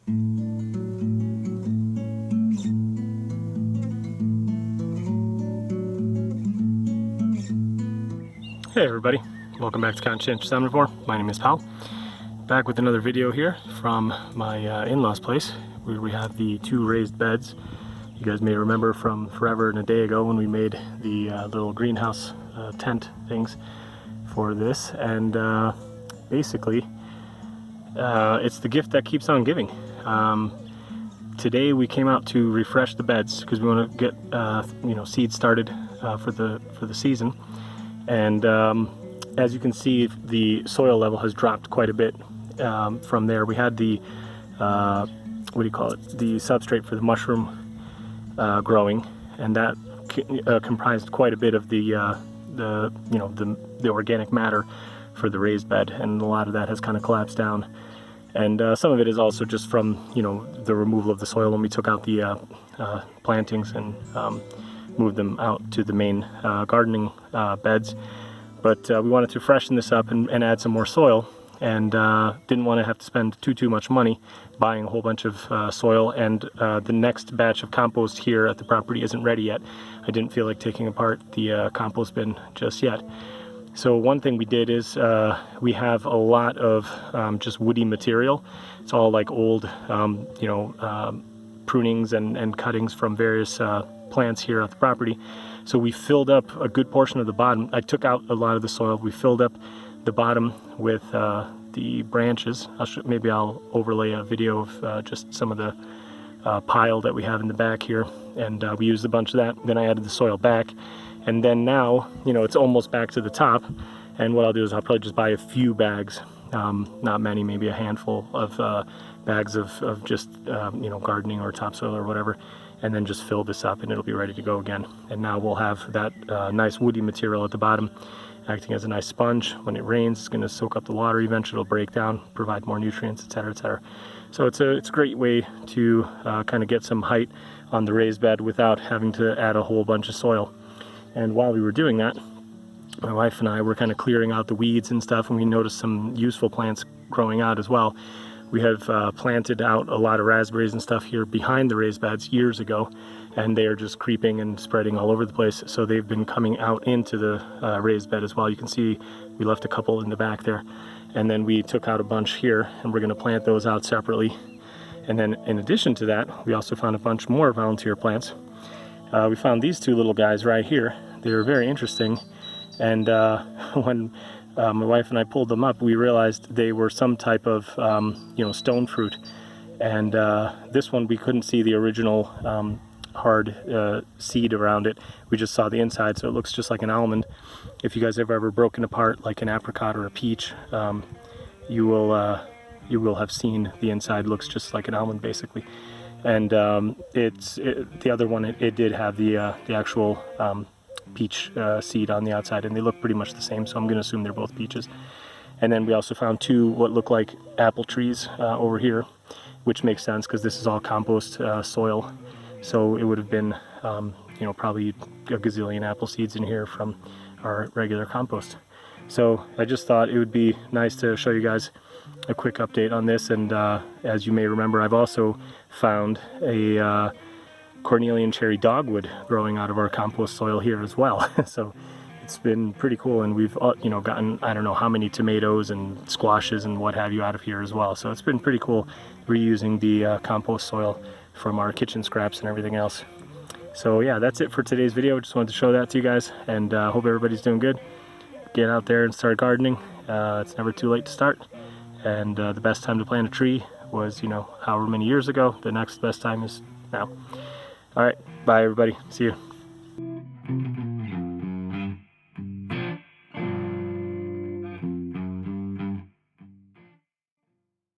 Hey everybody, welcome back to Conscientious Omnivore. My name is Paul. Back with another video here from my in-laws place where we have the two raised beds. You guys may remember from forever and a day ago when we made the little greenhouse tent things for this, and basically it's the gift that keeps on giving. Today we came out to refresh the beds because we want to get seeds started for the season. And as you can see, the soil level has dropped quite a bit from there. We had the what do you call it? The substrate for the mushroom growing, and that comprised quite a bit of the organic matter for the raised bed, and a lot of that has kind of collapsed down. And some of it is also just from the removal of the soil when we took out the plantings and moved them out to the main gardening beds. But we wanted to freshen this up and add some more soil, and didn't want to have to spend too much money buying a whole bunch of soil. And the next batch of compost here at the property isn't ready yet. I didn't feel like taking apart the compost bin just yet. So one thing we did is we have a lot of just woody material. It's all like old prunings and cuttings from various plants here at the property. So we filled up a good portion of the bottom. I took out a lot of the soil. We filled up the bottom with the branches. Maybe I'll overlay a video of just some of the pile that we have in the back here, and we used a bunch of that. Then I added the soil back, and then now it's almost back to the top. And what I'll do is I'll probably just buy a few bags, not many, maybe a handful of bags of just gardening or topsoil or whatever, and then just fill this up and it'll be ready to go again. And now we'll have that nice woody material at the bottom acting as a nice sponge. When it rains, it's going to soak up the water. Eventually it'll break down, provide more nutrients, etc., etc. So it's a great way to kind of get some height on the raised bed without having to add a whole bunch of soil. And while we were doing that, my wife and I were kind of clearing out the weeds and stuff, and we noticed some useful plants growing out as well. We have planted out a lot of raspberries and stuff here behind the raised beds years ago, and they are just creeping and spreading all over the place. So they've been coming out into the raised bed as well. You can see we left a couple in the back there, and then we took out a bunch here, and we're going to plant those out separately. And then in addition to that, we also found a bunch more volunteer plants. We found these two little guys right here. They were very interesting, and when my wife and I pulled them up, we realized they were some type of stone fruit. And this one, we couldn't see the original hard seed around it. We just saw the inside, so it looks just like an almond. If you guys have ever broken apart like an apricot or a peach, you will have seen the inside looks just like an almond basically. And the other one, it did have the actual peach seed on the outside, and they look pretty much the same, so I'm going to assume they're both peaches. And then we also found two what look like apple trees over here, which makes sense because this is all compost soil, so it would have been probably a gazillion apple seeds in here from our regular compost. So I just thought it would be nice to show you guys a quick update on this. And as you may remember, I've also found a Cornelian cherry dogwood growing out of our compost soil here as well. So it's been pretty cool, and we've gotten I don't know how many tomatoes and squashes and what have you out of here as well. So it's been pretty cool reusing the compost soil from our kitchen scraps and everything else. So yeah, that's it for today's video. Just wanted to show that to you guys, and hope everybody's doing good. Get out there and start gardening. It's never too late to start, and the best time to plant a tree was however many years ago. The next best time is now. All right, bye everybody. See you.